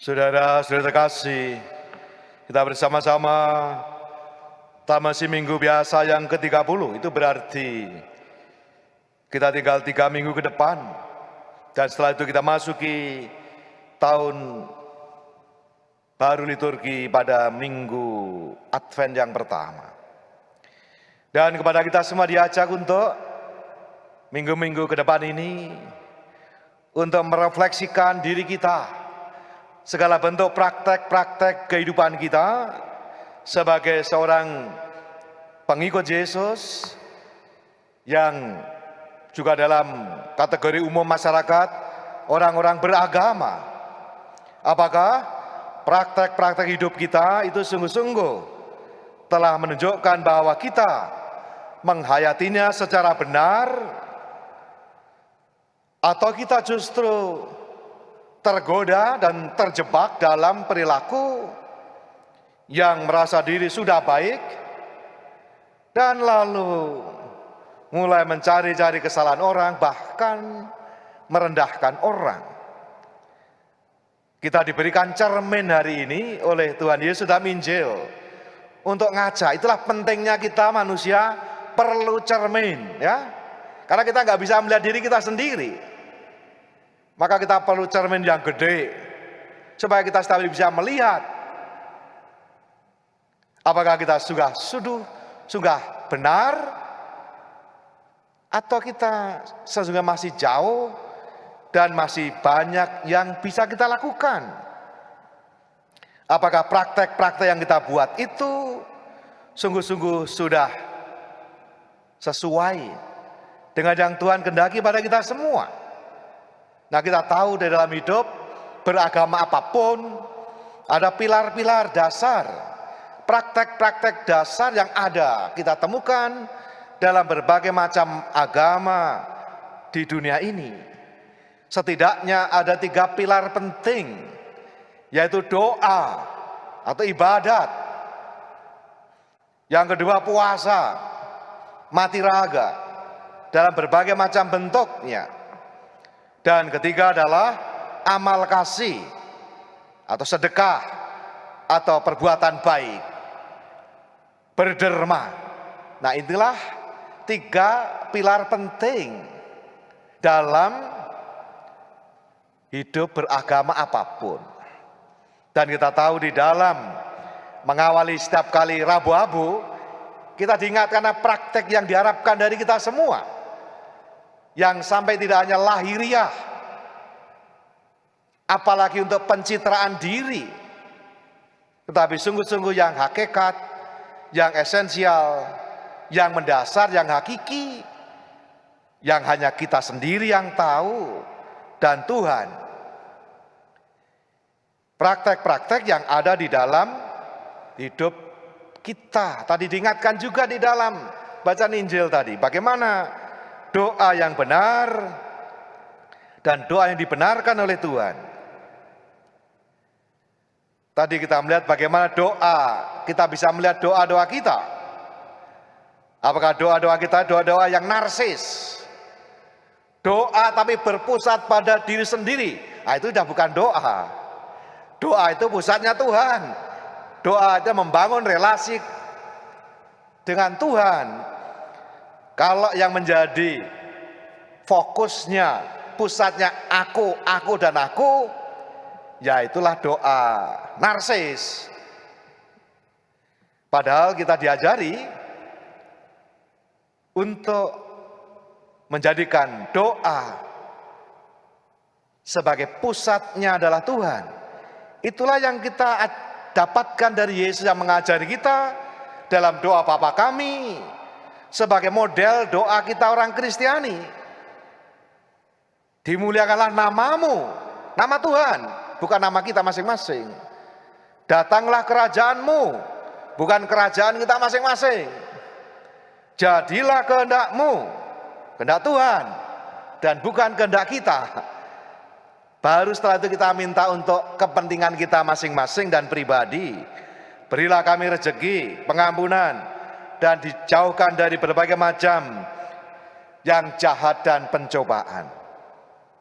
Saudara-saudara terkasih, kita bersama-sama tamasi minggu biasa yang ke-30. Itu berarti kita tinggal 3 minggu ke depan. Dan setelah itu kita masuki tahun baru liturgi pada minggu Advent yang pertama. Dan kepada kita semua diajak untuk minggu-minggu ke depan ini untuk merefleksikan diri kita, segala bentuk praktek-praktek kehidupan kita sebagai seorang pengikut Yesus yang juga dalam kategori umum masyarakat orang-orang beragama. Apakah praktek-praktek hidup kita itu sungguh-sungguh telah menunjukkan bahwa kita menghayatinya secara benar, atau kita justru tergoda dan terjebak dalam perilaku yang merasa diri sudah baik dan lalu mulai mencari-cari kesalahan orang, bahkan merendahkan orang. Kita diberikan cermin hari ini oleh Tuhan Yesus dalam Injil untuk ngajak. Itulah pentingnya kita manusia perlu cermin, ya. Karena kita nggak bisa melihat diri kita sendiri. Maka kita perlu cermin yang gede supaya kita selalu bisa melihat apakah kita sudah benar atau kita sesungguhnya masih jauh dan masih banyak yang bisa kita lakukan. Apakah praktek-praktek yang kita buat itu sungguh-sungguh sudah sesuai dengan yang Tuhan kehendaki pada kita semua. Nah, kita tahu di dalam hidup beragama apapun ada pilar-pilar dasar, praktek-praktek dasar yang ada kita temukan dalam berbagai macam agama di dunia ini. Setidaknya ada 3 pilar penting, yaitu doa atau ibadat. Yang kedua puasa, mati raga dalam berbagai macam bentuknya. Dan ketiga adalah amal kasih atau sedekah atau perbuatan baik, berderma. Nah, itulah 3 pilar penting dalam hidup beragama apapun. Dan kita tahu di dalam mengawali setiap kali Rabu-Abu, kita diingatkan karena praktek yang diharapkan dari kita semua, yang sampai tidak hanya lahiriah, apalagi untuk pencitraan diri, tetapi sungguh-sungguh yang hakikat, yang esensial, yang mendasar, yang hakiki, yang hanya kita sendiri yang tahu dan Tuhan. Praktek-praktek yang ada di dalam hidup kita. Tadi diingatkan juga di dalam bacaan Injil tadi, bagaimana doa yang benar dan doa yang dibenarkan oleh Tuhan. Tadi kita melihat bagaimana doa, kita bisa melihat doa-doa kita. Apakah doa-doa kita doa-doa yang narsis? Doa tapi berpusat pada diri sendiri. Nah, itu sudah bukan doa. Doa itu pusatnya Tuhan. Doa itu membangun relasi dengan Tuhan. Kalau yang menjadi fokusnya, pusatnya aku dan aku, ya itulah doa narsis. Padahal kita diajari untuk menjadikan doa sebagai pusatnya adalah Tuhan. Itulah yang kita dapatkan dari Yesus yang mengajari kita dalam doa Bapa kami, sebagai model doa kita orang Kristiani. Dimuliakanlah namamu, nama Tuhan, bukan nama kita masing-masing. Datanglah kerajaanmu, bukan kerajaan kita masing-masing. Jadilah kehendakmu, kehendak Tuhan, dan bukan kehendak kita. Baru setelah itu kita minta untuk kepentingan kita masing-masing dan pribadi. Berilah kami rezeki, pengampunan, dan dijauhkan dari berbagai macam yang jahat dan pencobaan.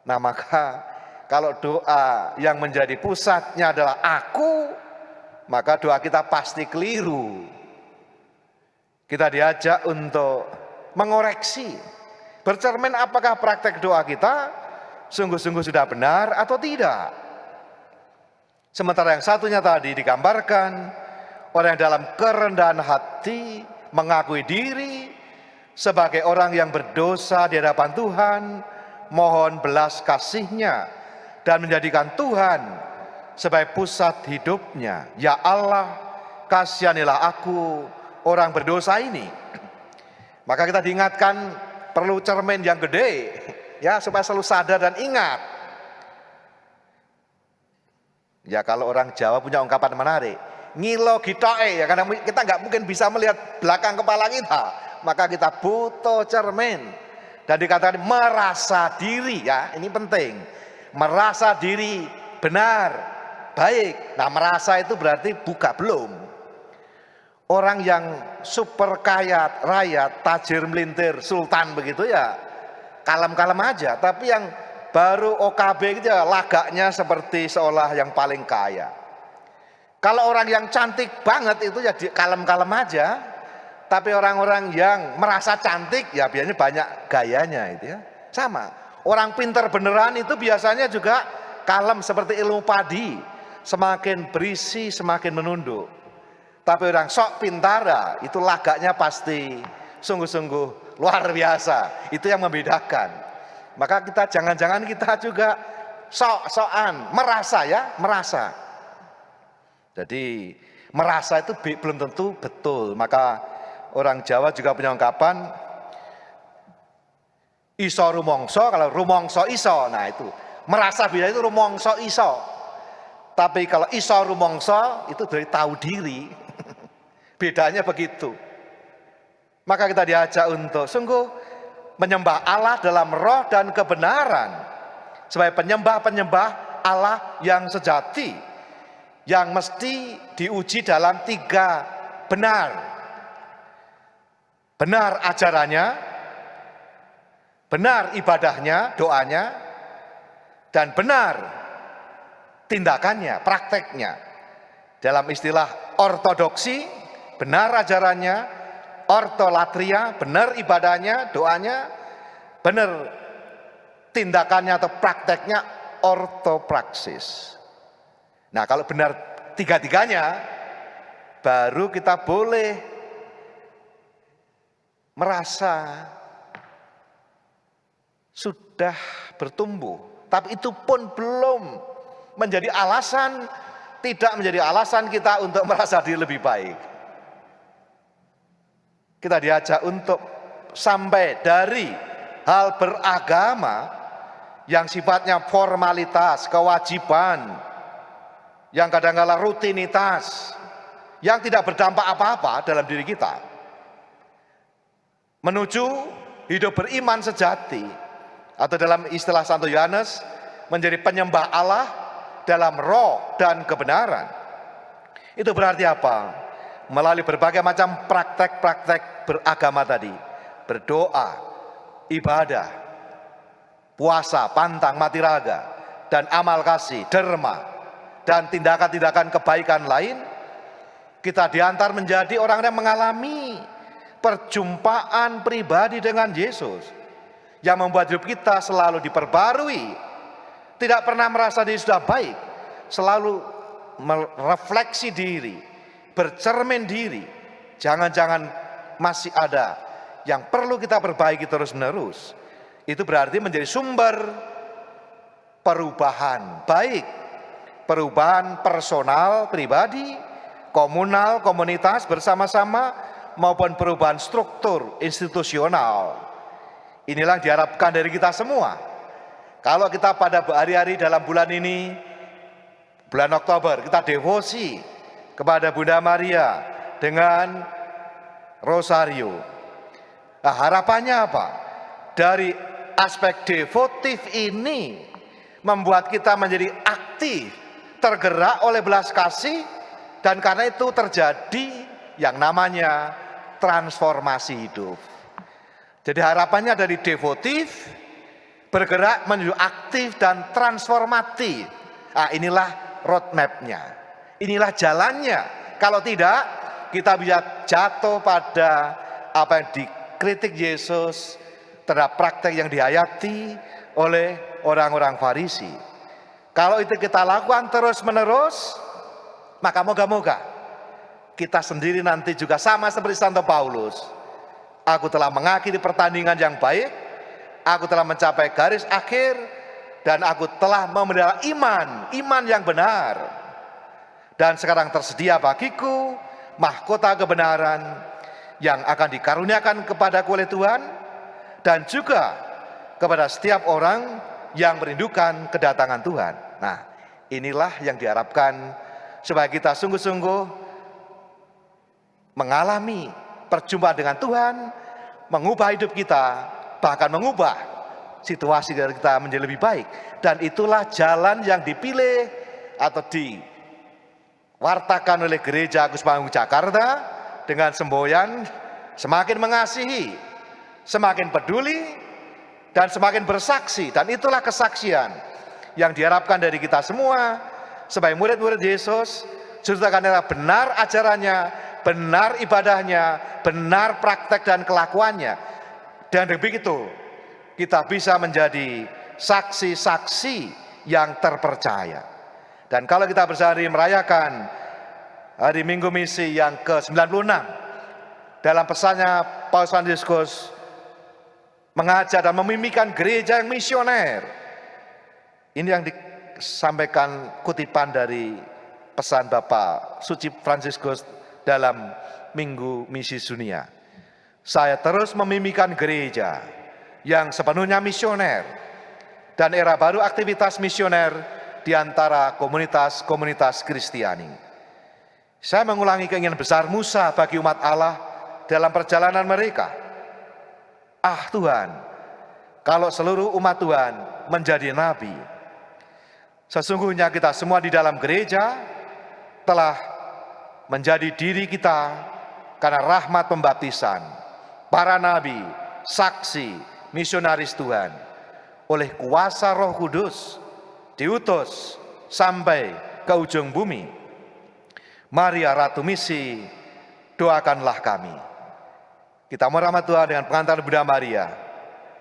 Nah, maka Kalau doa yang menjadi pusatnya adalah aku, maka doa kita pasti keliru. Kita diajak untuk mengoreksi, bercermin apakah praktek doa kita sungguh-sungguh sudah benar atau tidak. Sementara yang satunya tadi digambarkan, orang yang dalam kerendahan hati mengakui diri sebagai orang yang berdosa di hadapan Tuhan, mohon belas kasih-Nya dan menjadikan Tuhan sebagai pusat hidupnya. Ya Allah, kasihanilah aku, orang berdosa ini. Maka kita diingatkan perlu cermin yang gede, ya, supaya selalu sadar dan ingat. Ya, kalau orang Jawa punya ungkapan menarik, ngilo gitoe, ya, karena kita nggak mungkin bisa melihat belakang kepala kita, maka kita butuh cermin. Dan dikatakan merasa diri, ya, ini penting. Merasa diri benar, baik. Nah, merasa itu berarti buka belum. Orang yang super kaya, raya, tajir melintir, sultan begitu ya, kalem-kalem aja. Tapi yang baru OKB gitu ya, lagaknya seperti seolah yang paling kaya. Kalau orang yang cantik banget itu ya kalem-kalem aja. Tapi orang-orang yang merasa cantik ya biasanya banyak gayanya itu ya. Sama. Orang pintar beneran itu biasanya juga kalem seperti ilmu padi. Semakin berisi semakin menunduk. Tapi orang sok pintara itu lagaknya pasti sungguh-sungguh luar biasa. Itu yang membedakan. Maka kita jangan-jangan kita juga sok-sokan merasa, ya, merasa. Jadi merasa itu belum tentu betul. Maka orang Jawa juga punya ungkapan iso rumongso, kalau rumongso iso. Nah, itu merasa bila itu rumongso iso. Tapi kalau iso rumongso itu dari tahu diri. Bedanya begitu. Maka kita diajak untuk sungguh menyembah Allah dalam roh dan kebenaran, sebagai penyembah-penyembah Allah yang sejati, yang mesti diuji dalam 3 benar. Benar ajarannya, benar ibadahnya, doanya, dan benar tindakannya, prakteknya. Dalam istilah ortodoksi, benar ajarannya, ortolatria, benar ibadahnya, doanya, benar tindakannya atau prakteknya, ortopraksis. Nah, kalau benar 3-tiganya, baru kita boleh merasa sudah bertumbuh. Tapi itu pun belum menjadi alasan, tidak menjadi alasan kita untuk merasa diri lebih baik. Kita diajak untuk sampai dari hal beragama yang sifatnya formalitas, kewajiban, yang kadang-kala rutinitas, yang tidak berdampak apa-apa dalam diri kita, menuju hidup beriman sejati, atau dalam istilah Santo Yohanes, menjadi penyembah Allah dalam roh dan kebenaran. Itu berarti apa? Melalui berbagai macam praktek-praktek beragama tadi, berdoa, ibadah, puasa, pantang, mati raga, dan amal kasih, derma, dan tindakan-tindakan kebaikan lain, kita diantar menjadi orang yang mengalami perjumpaan pribadi dengan Yesus, yang membuat hidup kita selalu diperbarui, tidak pernah merasa diri sudah baik, selalu merefleksi diri, bercermin diri, jangan-jangan masih ada yang perlu kita perbaiki terus-menerus. Itu berarti menjadi sumber perubahan baik, perubahan personal, pribadi, komunal, komunitas bersama-sama, maupun perubahan struktur institusional. Inilah yang diharapkan dari kita semua. Kalau kita pada hari-hari dalam bulan ini, bulan Oktober, kita devosi kepada Bunda Maria dengan rosario. Nah, harapannya apa? Dari aspek devotif ini membuat kita menjadi aktif, tergerak oleh belas kasih, dan karena itu terjadi yang namanya transformasi hidup. Jadi harapannya dari devotif bergerak menuju aktif dan transformatif. Nah, inilah roadmap-nya, inilah jalannya. Kalau tidak, kita bisa jatuh pada apa yang dikritik Yesus terhadap praktek yang dihayati oleh orang-orang Farisi. Kalau itu kita lakukan terus-menerus, maka moga-moga kita sendiri nanti juga sama seperti Santo Paulus. Aku telah mengakhiri pertandingan yang baik, aku telah mencapai garis akhir, dan aku telah memelihara iman yang benar. Dan sekarang tersedia bagiku mahkota kebenaran yang akan dikaruniakan kepadaku oleh Tuhan, dan juga kepada setiap orang yang merindukan kedatangan Tuhan. Nah, inilah yang diharapkan supaya kita sungguh-sungguh mengalami perjumpaan dengan Tuhan, mengubah hidup kita, bahkan mengubah situasi kita menjadi lebih baik. Dan itulah jalan yang dipilih atau diwartakan oleh Gereja Agus Panggung Jakarta dengan semboyan semakin mengasihi, semakin peduli, dan semakin bersaksi. Dan itulah kesaksian yang diharapkan dari kita semua sebagai murid-murid Yesus. Justru karena benar ajarannya, benar ibadahnya, benar praktek dan kelakuannya, dan begitu kita bisa menjadi saksi-saksi yang terpercaya. Dan kalau kita bersehari merayakan hari Minggu Misi yang ke-96, dalam pesannya Paus Fransiskus mengajak dan memimpikan gereja yang misioner. Ini yang disampaikan kutipan dari pesan Bapak Suci Fransiskus dalam Minggu Misi Dunia. Saya terus memimpikan gereja yang sepenuhnya misioner, dan era baru aktivitas misioner di antara komunitas-komunitas Kristiani. Saya mengulangi keinginan besar Musa bagi umat Allah dalam perjalanan mereka. Ah Tuhan, kalau seluruh umat Tuhan menjadi nabi, sesungguhnya kita semua di dalam gereja telah menjadi diri kita karena rahmat pembaptisan, para nabi, saksi, misionaris Tuhan, oleh kuasa Roh Kudus diutus sampai ke ujung bumi. Maria Ratu Misi, doakanlah kami. Kita mohon rahmat Tuhan dengan pengantar Bunda Maria,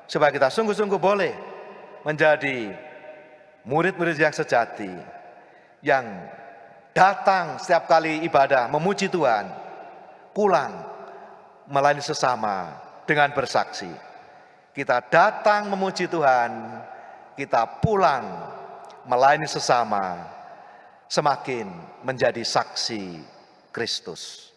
supaya kita sungguh-sungguh boleh menjadi murid-murid yang sejati, yang datang setiap kali ibadah memuji Tuhan, pulang melayani sesama dengan bersaksi. Kita datang memuji Tuhan, kita pulang melayani sesama, semakin menjadi saksi Kristus.